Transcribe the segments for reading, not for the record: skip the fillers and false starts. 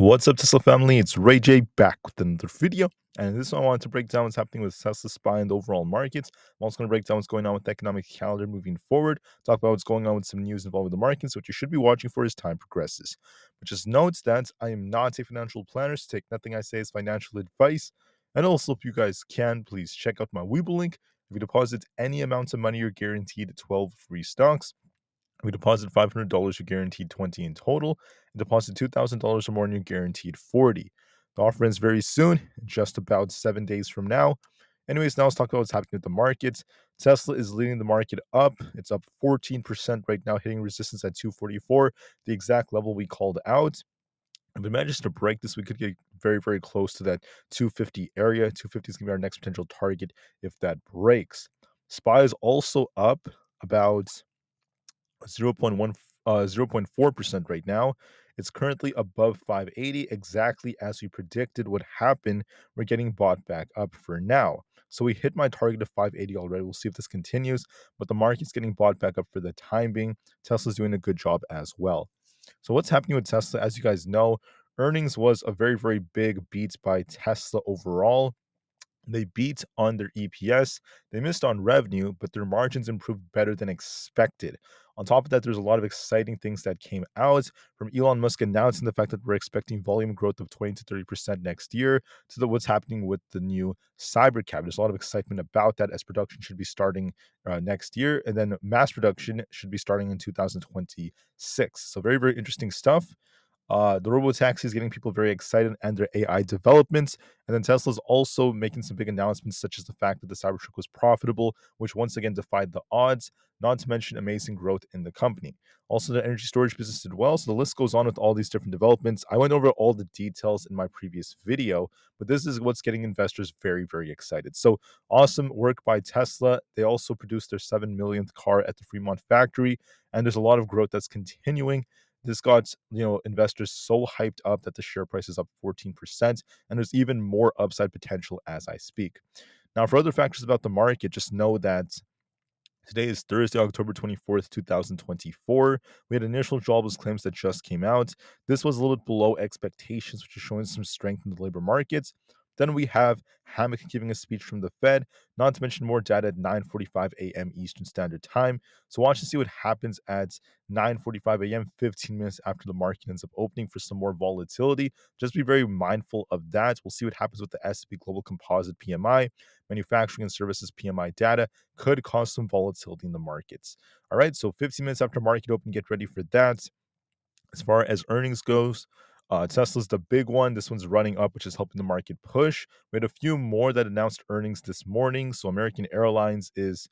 What's up, Tesla family? It's Ray J back with another video. And this one I wanted to break down what's happening with Tesla's SPY and the overall markets. I'm also going to break down what's going on with the economic calendar moving forward, talk about what's going on with some news involving the markets, which you should be watching for as time progresses. But just note that I am not a financial planner, so take nothing I say as financial advice. And also, if you guys can, please check out my Webull link. If you deposit any amount of money, you're guaranteed 12 free stocks. We deposit $500, you're guaranteed 20 in total. And deposit $2,000 or more, and you're guaranteed 40. The offer ends very soon, just about 7 days from now. Anyways, now let's talk about what's happening with the markets. Tesla is leading the market up. It's up 14% right now, hitting resistance at 244, the exact level we called out. If we manage to break this, we could get very, very close to that 250 area. 250 is going to be our next potential target if that breaks. SPY is also up about 0.4% right now. It's currently above 580, exactly as we predicted would happen. We're getting bought back up for now. So we hit my target of 580 already. We'll see if this continues, but the market's getting bought back up for the time being. Tesla's doing a good job as well. So what's happening with Tesla? As you guys know, earnings was a very, very big beat by Tesla overall. They beat on their EPS, they missed on revenue, but their margins improved better than expected. On top of that, there's a lot of exciting things that came out from Elon Musk announcing the fact that we're expecting volume growth of 20 to 30% next year, to what's happening with the new Cybercab. There's a lot of excitement about that, as production should be starting next year, and then mass production should be starting in 2026. So very, very interesting stuff. The robo-taxi is getting people very excited, and their AI developments. And then Tesla's also making some big announcements, such as the fact that the Cybertruck was profitable, which once again defied the odds, not to mention amazing growth in the company. Also, the energy storage business did well, so the list goes on with all these different developments. I went over all the details in my previous video, but this is what's getting investors very, very excited. So awesome work by Tesla. They also produced their 7 millionth car at the Fremont factory, and there's a lot of growth that's continuing. This got investors so hyped up that the share price is up 14%, and there's even more upside potential as I speak. Now, for other factors about the market, just know that today is Thursday, October 24th, 2024. We had initial jobless claims that just came out. This was a little bit below expectations, which is showing some strength in the labor markets. Then we have Hammock giving a speech from the Fed, not to mention more data at 9:45 a.m. Eastern Standard Time. So watch and see what happens at 9:45 a.m., 15 minutes after the market ends up opening, for some more volatility. Just be very mindful of that. We'll see what happens with the S&P Global Composite PMI. Manufacturing and services PMI data could cause some volatility in the markets. All right, so 15 minutes after market open, get ready for that. As far as earnings goes, Tesla's the big one. This one's running up, which is helping the market push. We had a few more that announced earnings this morning. So American Airlines is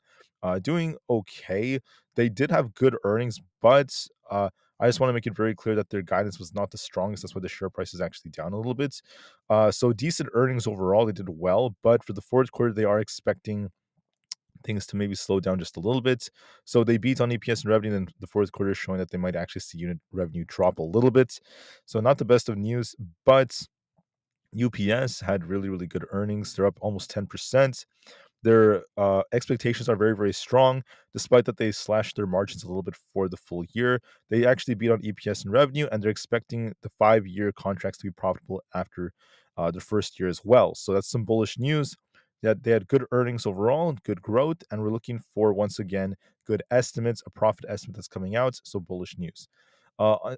doing okay. They did have good earnings, but I just want to make it very clear that their guidance was not the strongest. That's why the share price is actually down a little bit. So decent earnings overall. They did well, but for the fourth quarter, they are expecting things to maybe slow down just a little bit. So they beat on EPS and revenue, and the fourth quarter is showing that they might actually see unit revenue drop a little bit. So not the best of news, but UPS had really, really good earnings. They're up almost 10%. Their expectations are very, very strong, despite that they slashed their margins a little bit for the full year. They actually beat on EPS and revenue, and they're expecting the 5-year contracts to be profitable after their first year as well. So that's some bullish news. That they had good earnings overall, good growth, and we're looking for, once again, good estimates, a profit estimate that's coming out. So bullish news.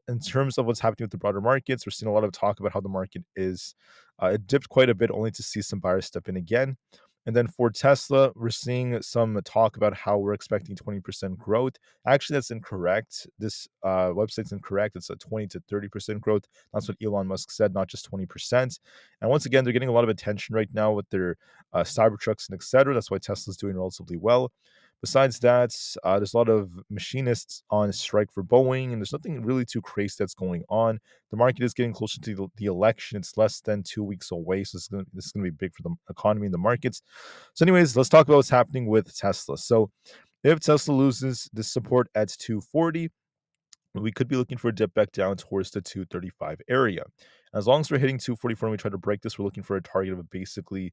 In terms of what's happening with the broader markets, we're seeing a lot of talk about how the market is it dipped quite a bit, only to see some buyers step in again. And then for Tesla, we're seeing some talk about how we're expecting 20% growth. Actually, that's incorrect. This website's incorrect. It's a 20 to 30% growth. That's what Elon Musk said, not just 20%. And once again, they're getting a lot of attention right now with their Cybertrucks and etc. That's why Tesla's doing relatively well. Besides that, there's a lot of machinists on strike for Boeing, and there's nothing really too crazy that's going on. The market is getting closer to the election. It's less than 2 weeks away, so this is gonna be big for the economy and the markets. So, anyways, let's talk about what's happening with Tesla. So, if Tesla loses this support at 240, we could be looking for a dip back down towards the 235 area. As long as we're hitting 244 and we try to break this, we're looking for a target of basically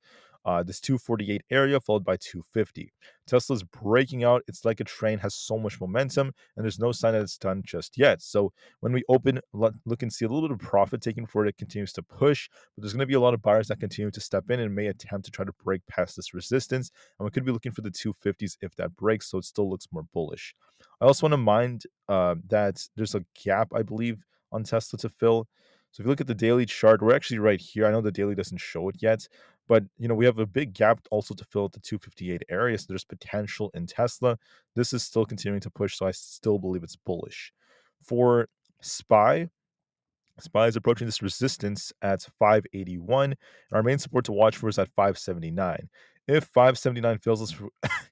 this 248 area followed by 250. Tesla's breaking out. It's like a train, has so much momentum, and there's no sign that it's done just yet. So when we open, look and see a little bit of profit taken before it continues to push, but there's going to be a lot of buyers that continue to step in and may attempt to try to break past this resistance. And we could be looking for the 250s if that breaks, so it still looks more bullish. I also want to mind that there's a gap, I believe, on Tesla to fill. So if you look at the daily chart, we're actually right here. I know the daily doesn't show it yet, but we have a big gap also to fill at the 258 area. So there's potential in Tesla. This is still continuing to push, so I still believe it's bullish. For SPY, SPY is approaching this resistance at 581, and our main support to watch for is at 579. If 579 fails us,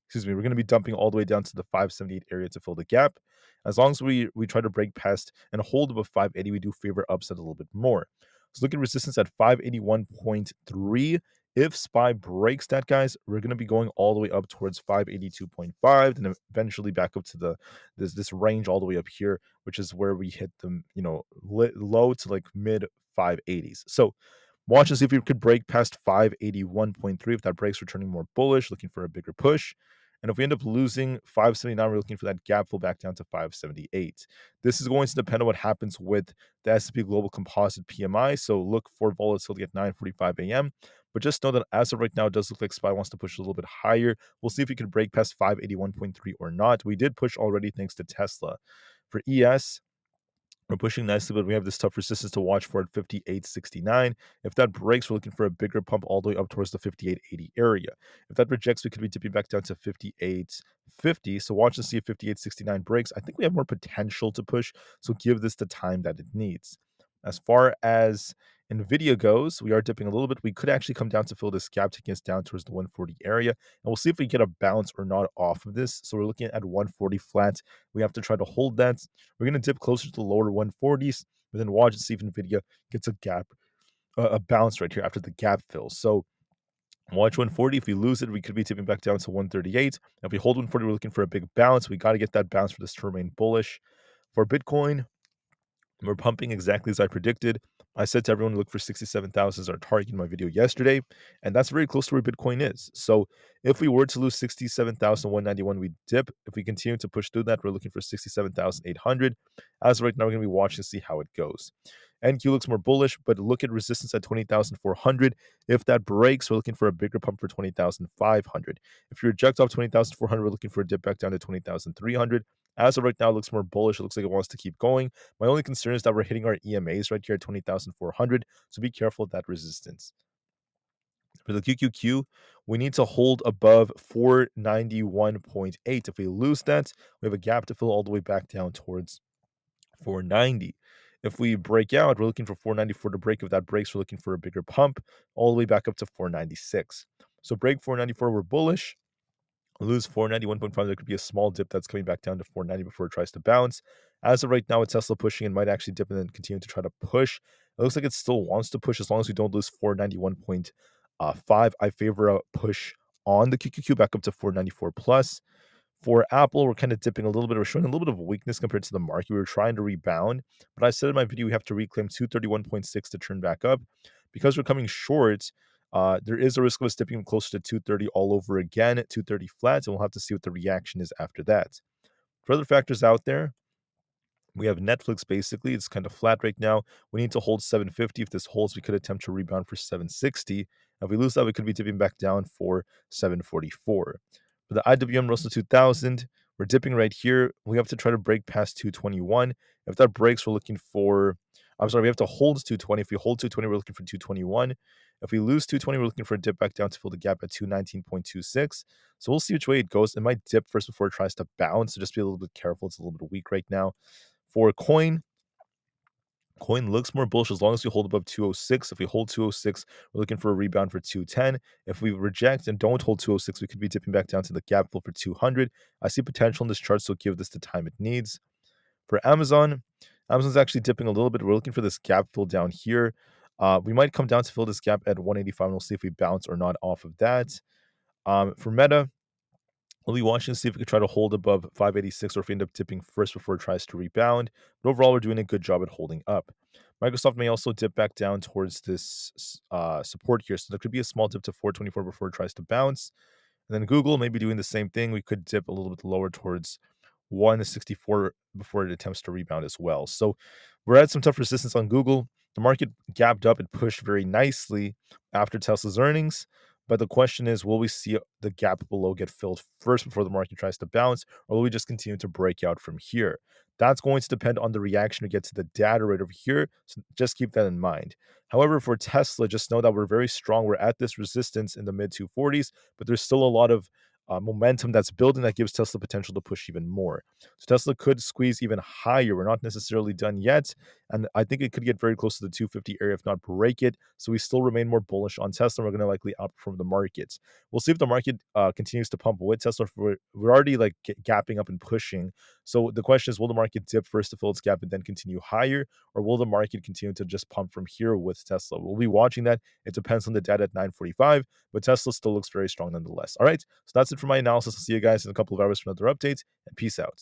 excuse me, we're going to be dumping all the way down to the 578 area to fill the gap. As long as we try to break past and hold above 580, we do favor upside a little bit more. So look at resistance at 581.3. If SPY breaks that, guys, we're going to be going all the way up towards 582.5, and eventually back up to this range all the way up here, which is where we hit the low to like mid 580s. So watch and see if we could break past 581.3. If that breaks, we're turning more bullish, looking for a bigger push. And if we end up losing 579, we're looking for that gap fill back down to 578. This is going to depend on what happens with the S&P Global Composite PMI. So look for volatility at 9:45 a.m. But just know that as of right now, it does look like SPY wants to push a little bit higher. We'll see if we can break past 581.3 or not. We did push already thanks to Tesla. For ES, we're pushing nicely, but we have this tough resistance to watch for at 58.69. If that breaks, we're looking for a bigger pump all the way up towards the 58.80 area. If that rejects, we could be dipping back down to 58.50. So watch and see if 58.69 breaks. I think we have more potential to push, so give this the time that it needs. As far as Nvidia goes, we are dipping a little bit. We could actually come down to fill this gap, taking us down towards the 140 area. And we'll see if we get a bounce or not off of this. So we're looking at 140 flat. We have to try to hold that. We're going to dip closer to the lower 140s, but then watch and see if Nvidia gets a gap, a bounce right here after the gap fills. So watch 140. If we lose it, we could be tipping back down to 138. If we hold 140, we're looking for a big bounce. We got to get that bounce for this to remain bullish. For Bitcoin, we're pumping exactly as I predicted. I said to everyone to look for 67,000 as our target in my video yesterday, and that's very close to where Bitcoin is. So if we were to lose 67,191, we dip. If we continue to push through that, we're looking for 67,800. As of right now, we're going to be watching to see how it goes. NQ looks more bullish, but look at resistance at 20,400. If that breaks, we're looking for a bigger pump for 20,500. If you reject off 20,400, we're looking for a dip back down to 20,300. As of right now, it looks more bullish. It looks like it wants to keep going. My only concern is that we're hitting our EMAs right here at 20,400, so be careful of that resistance. For the QQQ, we need to hold above 491.8. If we lose that, we have a gap to fill all the way back down towards 490. If we break out, we're looking for 494 to break. If that breaks, we're looking for a bigger pump all the way back up to 496. So break 494, we're bullish. Lose 491.5, there could be a small dip that's coming back down to 490 before it tries to bounce. As of right now, with Tesla pushing, it might actually dip and then continue to try to push. It looks like it still wants to push as long as we don't lose 491.5. I favor a push on the QQQ back up to 494 plus. For Aapl, we're kind of dipping a little bit. We're showing a little bit of weakness compared to the market. We were trying to rebound, but I said in my video we have to reclaim 231.6 to turn back up. Because we're coming short, there is a risk of us dipping closer to 230 all over again, 230 flat, and we'll have to see what the reaction is after that. For other factors out there, we have Netflix basically. It's kind of flat right now. We need to hold 750. If this holds, we could attempt to rebound for 760. If we lose that, we could be dipping back down for 744. For the IWM Russell 2000, we're dipping right here. We have to try to break past 221. If that breaks, we're looking for, we have to hold 220. If we hold 220, we're looking for 221. If we lose 220, we're looking for a dip back down to fill the gap at 219.26. So we'll see which way it goes. It might dip first before it tries to bounce, so just be a little bit careful. It's a little bit weak right now. For coin looks more bullish as long as we hold above 206. If we hold 206, we're looking for a rebound for 210. If we reject and don't hold 206, we could be dipping back down to the gap fill for 200. I see potential in this chart, so give this the time it needs. For Amazon's actually dipping a little bit. We're looking for this gap fill down here. We might come down to fill this gap at 185, and we'll see if we bounce or not off of that. For Meta, we'll be watching to see if we could try to hold above 586 or if we end up tipping first before it tries to rebound. But overall, we're doing a good job at holding up. Microsoft may also dip back down towards this support here. So there could be a small dip to 424 before it tries to bounce. And then Google may be doing the same thing. We could dip a little bit lower towards 164 before it attempts to rebound as well. So we're at some tough resistance on Google. The market gapped up and pushed very nicely after Tesla's earnings. But the question is, will we see the gap below get filled first before the market tries to bounce, or will we just continue to break out from here? That's going to depend on the reaction we get to the data right over here. So just keep that in mind. However, for Tesla, just know that we're very strong. We're at this resistance in the mid 240s, but there's still a lot of momentum that's building that gives Tesla potential to push even more. So Tesla could squeeze even higher. We're not necessarily done yet, and I think it could get very close to the 250 area, if not break it. So we still remain more bullish on Tesla. We're going to likely outperform the markets. We'll see if the market continues to pump with Tesla. We're already like gapping up and pushing. So the question is, will the market dip first to fill its gap and then continue higher, or will the market continue to just pump from here with Tesla? We'll be watching that. It depends on the data at 9:45, but Tesla still looks very strong nonetheless. All right, so that's it for my analysis. I'll see you guys in a couple of hours for another update, and peace out.